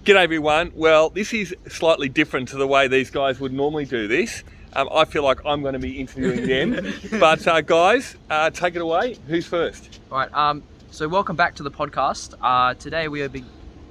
G'day everyone. Well, this is slightly different to the way these guys would normally do this. I feel like I'm going to be interviewing them. But guys, take it away. Who's first? All right. So welcome back to the podcast. Today we are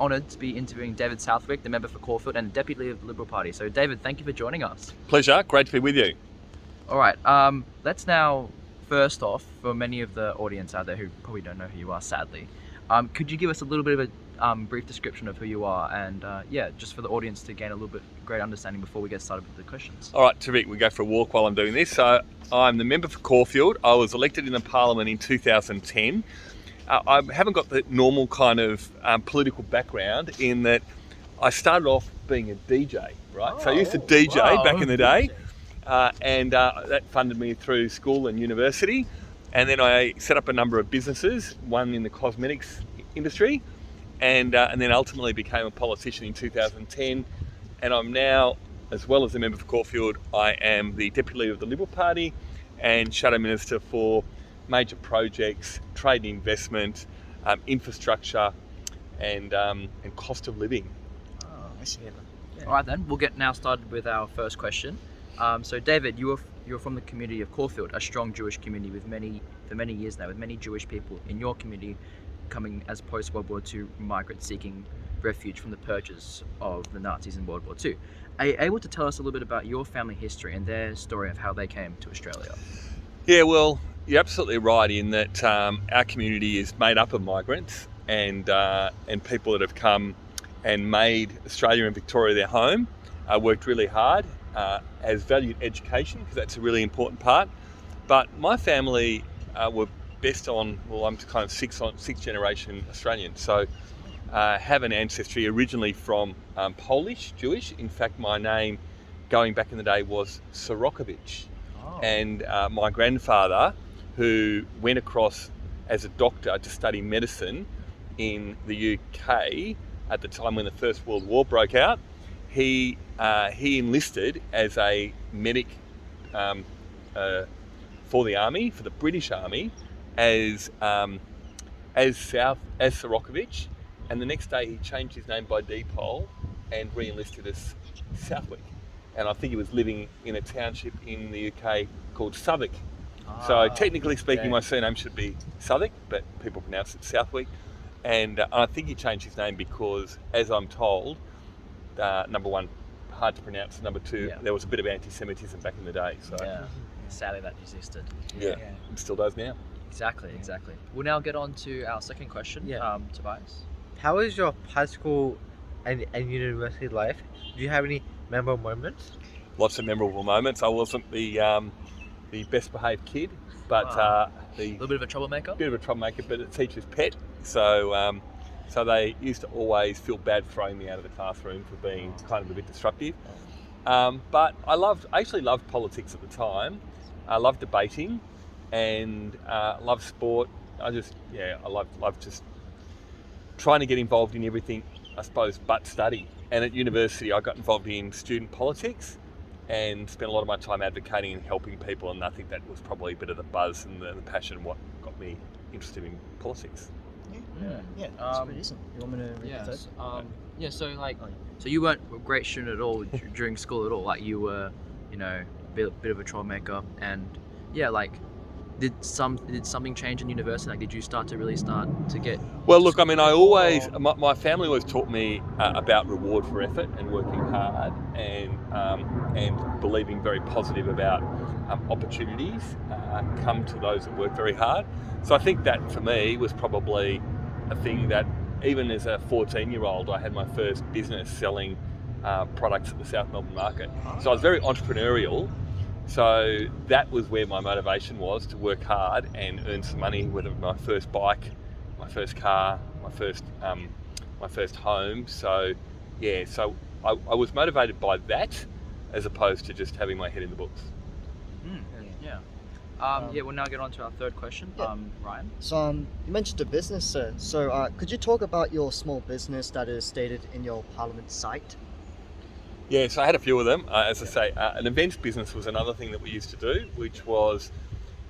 honoured to be interviewing David Southwick, the member for Caulfield and Deputy Leader of the Liberal Party. So David, thank you for joining us. Pleasure. Great to be with you. All right. Let's now, first off, for many of the audience out there who probably don't know who you are, sadly, could you give us a little bit of a brief description of who you are and just for the audience to gain a little bit great understanding before we get started with the questions. All right, terrific. We go for a walk while I'm doing this. So I'm the member for Caulfield. I was elected in the Parliament in 2010. I haven't got the normal kind of political background in that I started off being a DJ, right? So I used to DJ back in the day and that funded me through school and university. And then I set up a number of businesses, one in the cosmetics industry, and then ultimately became a politician in 2010. And I'm now, as well as a member for Caulfield, I am the Deputy Leader of the Liberal Party and Shadow Minister for major projects, trade and investment, infrastructure, and cost of living. Oh, I see. Yeah. All right then, we'll get now started with our first question. So David, you're from the community of Caulfield, a strong Jewish community for many years now, with many Jewish people in your community coming as post-World War II migrants seeking refuge from the purges of the Nazis in World War II. Are you able to tell us a little bit about your family history and their story of how they came to Australia? Yeah, well, you're absolutely right in that our community is made up of migrants and people that have come and made Australia and Victoria their home, worked really hard, has valued education because that's a really important part. But my family were best on, well, I'm kind of sixth generation Australian. So have an ancestry originally from Polish, Jewish. In fact, my name going back in the day was Sorokovich. And my grandfather, who went across as a doctor to study medicine in the UK at the time when the First World War broke out, he enlisted as a medic for the army, for the British Army, as Sorokovich, and the next day he changed his name by default and re-enlisted as Southwick. And I think he was living in a township in the UK called Southwick. So technically speaking, my surname should be Southwick, but people pronounce it Southwick. And I think he changed his name because, as I'm told, number one, hard to pronounce. Number two, there was a bit of anti-Semitism back in the day. So sadly that existed. Yeah, it still does now. Exactly. We'll now get on to our second question, Tobias. How was your high school and university life? Do you have any memorable moments? Lots of memorable moments. I wasn't the best behaved kid, but a little bit of a troublemaker. But a teacher's pet. So they used to always feel bad throwing me out of the classroom for being kind of a bit disruptive. But I actually loved politics at the time. I loved debating and loved sport. I loved just trying to get involved in everything, I suppose, but study. And at university, I got involved in student politics and spent a lot of my time advocating and helping people. And I think that was probably a bit of the buzz and the passion what got me interested in politics. That's pretty decent. You want me to read that? So you weren't a great student at all during school at all. Like you were, a bit of a troublemaker, and did something change in university? Like, did you start to get? Well, look, I mean, my family always taught me about reward for effort and working hard, and believing very positive about opportunities come to those that work very hard. So I think that for me was probably a thing that even as a 14-year-old, I had my first business selling products at the South Melbourne market. So I was very entrepreneurial. So that was where my motivation was, to work hard and earn some money, whether my first bike, my first car, my first home. So I was motivated by that as opposed to just having my head in the books. We'll now get on to our third question. Ryan? So you mentioned a business, sir. So could you talk about your small business that is stated in your Parliament site? Yeah, so I had a few of them. As I say, an events business was another thing that we used to do, which was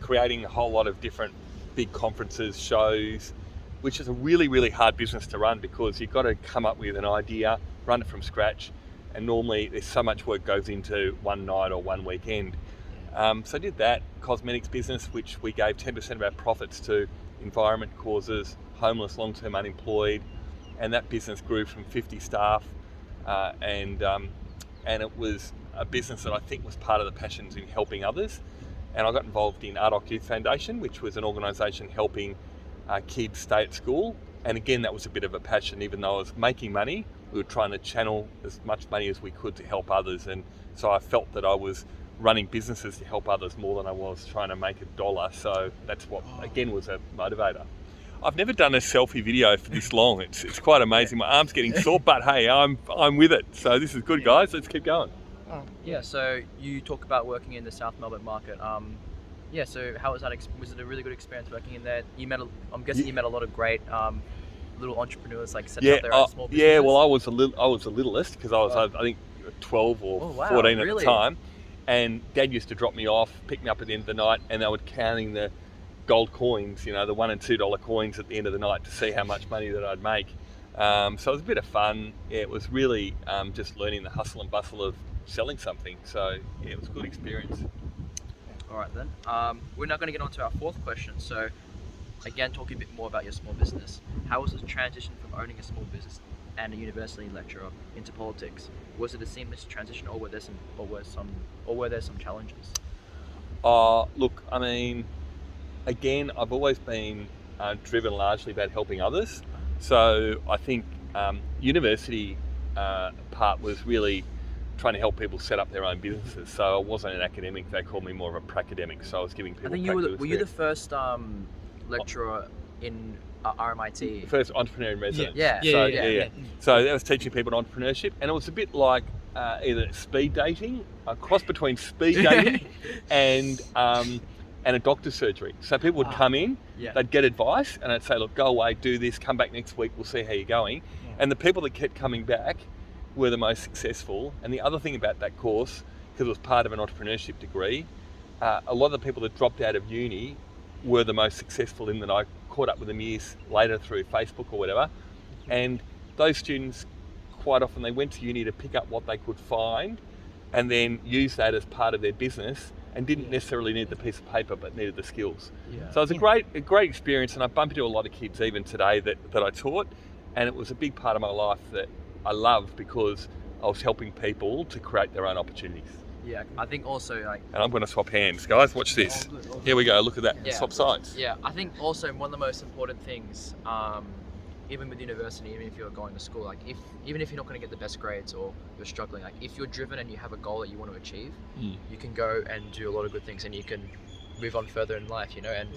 creating a whole lot of different big conferences, shows, which is a really, really hard business to run because you've got to come up with an idea, run it from scratch, and normally there's so much work goes into one night or one weekend. So I did that cosmetics business, which we gave 10% of our profits to environment causes, homeless, long-term unemployed, and that business grew from 50 staff, and it was a business that I think was part of the passions in helping others. And I got involved in Ardoc Youth Foundation, which was an organisation helping kids stay at school. And again, that was a bit of a passion. Even though I was making money, we were trying to channel as much money as we could to help others. And so I felt that I was running businesses to help others more than I was trying to make a dollar. So that's what, again, was a motivator. I've never done a selfie video for this long. It's quite amazing. My arm's getting sore, but hey, I'm with it. So this is good, guys. Let's keep going. Yeah, so you talk about working in the South Melbourne market. So how was that? Was it a really good experience working in there? I'm guessing you met a lot of great little entrepreneurs like setting up their own small businesses. Yeah, well, I was the littlest because I was I think 12 or 14 at the time, and Dad used to drop me off, pick me up at the end of the night, and they were counting the gold coins, the $1 and $2 coins at the end of the night to see how much money that I'd make. So it was a bit of fun. Yeah, it was really just learning the hustle and bustle of selling something. So yeah, it was a good experience. All right then. We're now going to get on to our fourth question. So again, talking a bit more about your small business. How was the transition from owning a small business and a university lecturer into politics? Was it a seamless transition, or were there some challenges? Look, I mean, again, I've always been driven largely about helping others. So I think university part was really trying to help people set up their own businesses. So I wasn't an academic; they called me more of a pracademic. So I was giving people. I think were you the first lecturer in RMIT? First entrepreneur in residence. Yeah. So that was teaching people entrepreneurship, and it was a bit like either speed dating, a cross between speed dating and a doctor's surgery. So people would come in, they'd get advice, and I'd say, look, go away, do this, come back next week, we'll see how you're going. And the people that kept coming back were the most successful. And the other thing about that course, because it was part of an entrepreneurship degree, a lot of the people that dropped out of uni were the most successful in that I caught up with them years later through Facebook or whatever. And those students, quite often, they went to uni to pick up what they could find and then use that as part of their business, and didn't necessarily need the piece of paper but needed the skills. So it was a great experience, and I bump into a lot of kids even today that I taught, and it was a big part of my life that I loved because I was helping people to create their own opportunities. Yeah, I think also And I'm going to swap hands, guys. Watch this. Here we go. Look at that. Yeah. Swap sides. Yeah, I think also one of the most important things, even with university, even if you're going to school, even if you're not going to get the best grades or you're struggling, if you're driven and you have a goal that you want to achieve, you can go and do a lot of good things, and you can move on further in life, and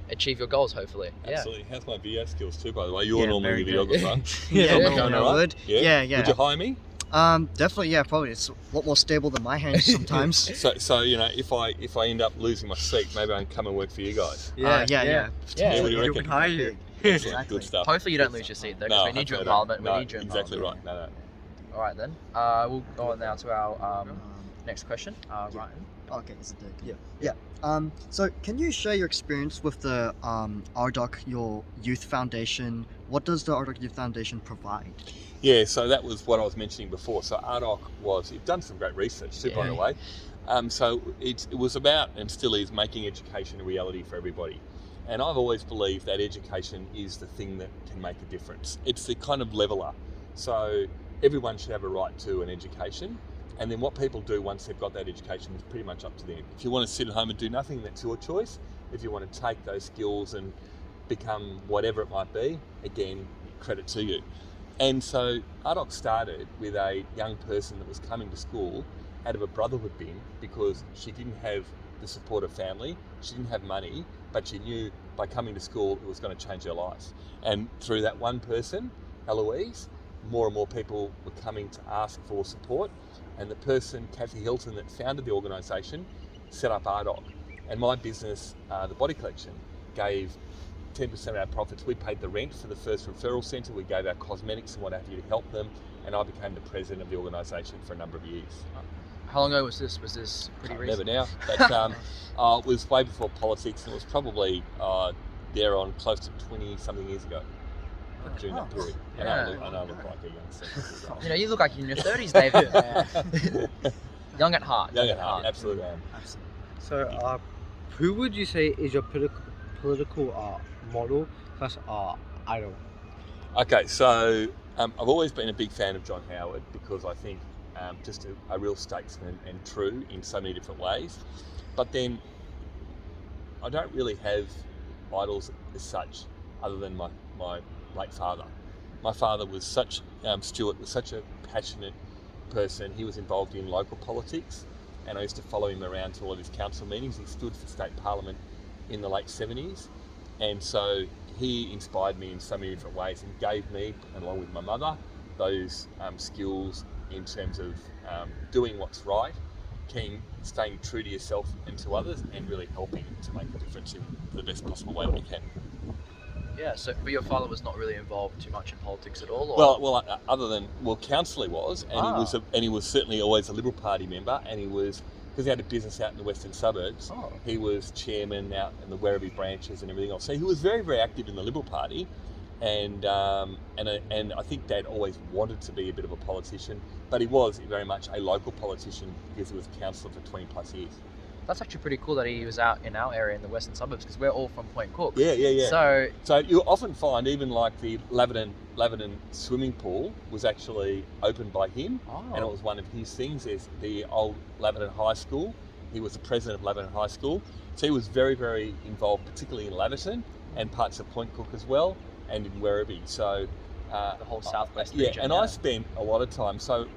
achieve your goals, hopefully. Absolutely. How's my video skills too, by the way? You're normally a videographer. Would. Yeah. Would you hire me? Definitely, probably. It's a lot more stable than my hands sometimes. So if I end up losing my seat, maybe I can come and work for you guys. Yeah. What do you reckon? hire you. Exactly. Good stuff. Hopefully you don't lose your seat though, because we need you in Parliament. We need you in exactly Parliament. right. No. All right then. We'll go on now to our next question. Ryan. Okay, is it Yeah. So can you share your experience with the Ardoc, your youth foundation? What does the Ardoc Youth Foundation provide? Yeah, so that was what I was mentioning before. So Ardoc you've done some great research too, by the way. So it was about, and still is, making education a reality for everybody. And I've always believed that education is the thing that can make a difference. It's the kind of leveler. So everyone should have a right to an education. And then what people do once they've got that education is pretty much up to them. If you want to sit at home and do nothing, that's your choice. If you want to take those skills and become whatever it might be, again, credit to you. And so Ardoc started with a young person that was coming to school out of a brotherhood bin because she didn't have the support of family, she didn't have money, but she knew by coming to school it was going to change her life. And through that one person, Eloise, more and more people were coming to ask for support. And the person, Kathy Hilton, that founded the organisation, set up Ardoc. And my business, the Body Collection, gave 10% of our profits. We paid the rent for the first referral centre. We gave our cosmetics and what have you to help them. And I became the president of the organisation for a number of years. How long ago was this? Was this pretty recent? Never now. But it was way before politics. And it was probably there on close to 20-something years ago during that period. Yeah. I know I look like a youngster. You know, you look like you're in your 30s, David. Young at heart. Young at heart, absolutely am. So, who would you say is your political model plus idol? Okay, so I've always been a big fan of John Howard because I think just a real statesman and true in so many different ways. But then I don't really have idols as such other than my late father. My father was Stuart was such a passionate person. He was involved in local politics, and I used to follow him around to all of his council meetings. He stood for state parliament in the late 70s, and so he inspired me in so many different ways and gave me, along with my mother, those skills in terms of doing what's right, staying true to yourself and to others, and really helping to make a difference in the best possible way that we can. Yeah, so but your father was not really involved too much in politics at all? Or? Well, other than council he was, and he was certainly always a Liberal Party member, and he was, because he had a business out in the western suburbs. He was chairman out in the Werribee branches and everything else. So he was very, very active in the Liberal Party, and I think Dad always wanted to be a bit of a politician, but he was very much a local politician because he was councillor for 20 plus years. That's actually pretty cool that he was out in our area in the western suburbs, because we're all from Point Cook. Yeah. So you often find even like the Laverton swimming pool was actually opened by him, and it was one of his things. There's the old Laverton High School. He was the president of Laverton High School, so he was very, very involved, particularly in Laverton and parts of Point Cook as well, and in Werribee. So the whole southwest region. Yeah, and I spent a lot of time. So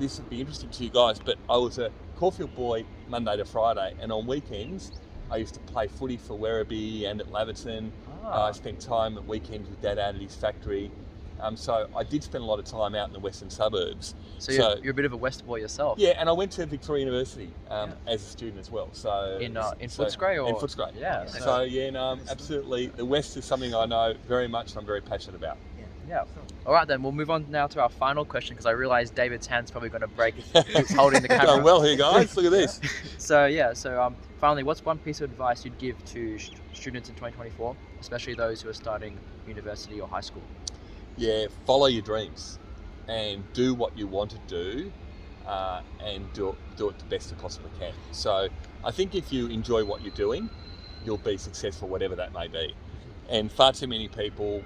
this would be interesting to you guys, but I was a Caulfield boy Monday to Friday, and on weekends I used to play footy for Werribee and at Laverton. I spent time at weekends with Dad out at his factory. So I did spend a lot of time out in the western suburbs. So you're a bit of a West boy yourself. Yeah, and I went to Victoria University as a student as well. So in Footscray or in Footscray. Yeah. So absolutely, the West is something I know very much and I'm very passionate about. Yeah. All right, then we'll move on now to our final question, because I realise David's hand's probably going to break if he's holding the camera. Going well here, guys. Look at this. So finally, what's one piece of advice you'd give to students in 2024, especially those who are starting university or high school? Yeah, follow your dreams and do what you want to do, and do it the best you possibly can. So I think if you enjoy what you're doing, you'll be successful, whatever that may be. And far too many people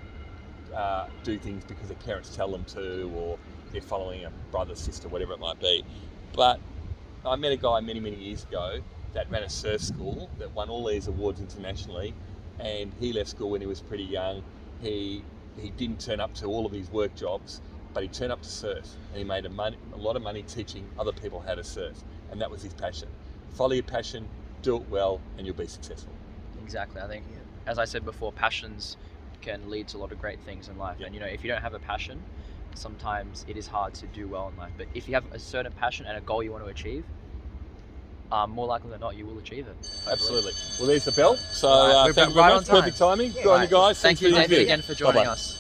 do things because their parents tell them to, or they're following a brother, sister, whatever it might be. But I met a guy many, many years ago that ran a surf school that won all these awards internationally, and he left school when he was pretty young. He didn't turn up to all of his work jobs, but he turned up to surf, and he made a lot of money teaching other people how to surf, and that was his passion. Follow your passion, do it well, and you'll be successful. Exactly. I think, as I said before, passions can lead to a lot of great things in life. And if you don't have a passion, sometimes it is hard to do well in life. But if you have a certain passion and a goal you want to achieve, more likely than not, you will achieve it. Hopefully. Absolutely. Well, there's the bell. So we're thank you right very on much. time. Perfect timing. Good on you guys. Thank you, for the David, interview. again for joining Bye-bye. us.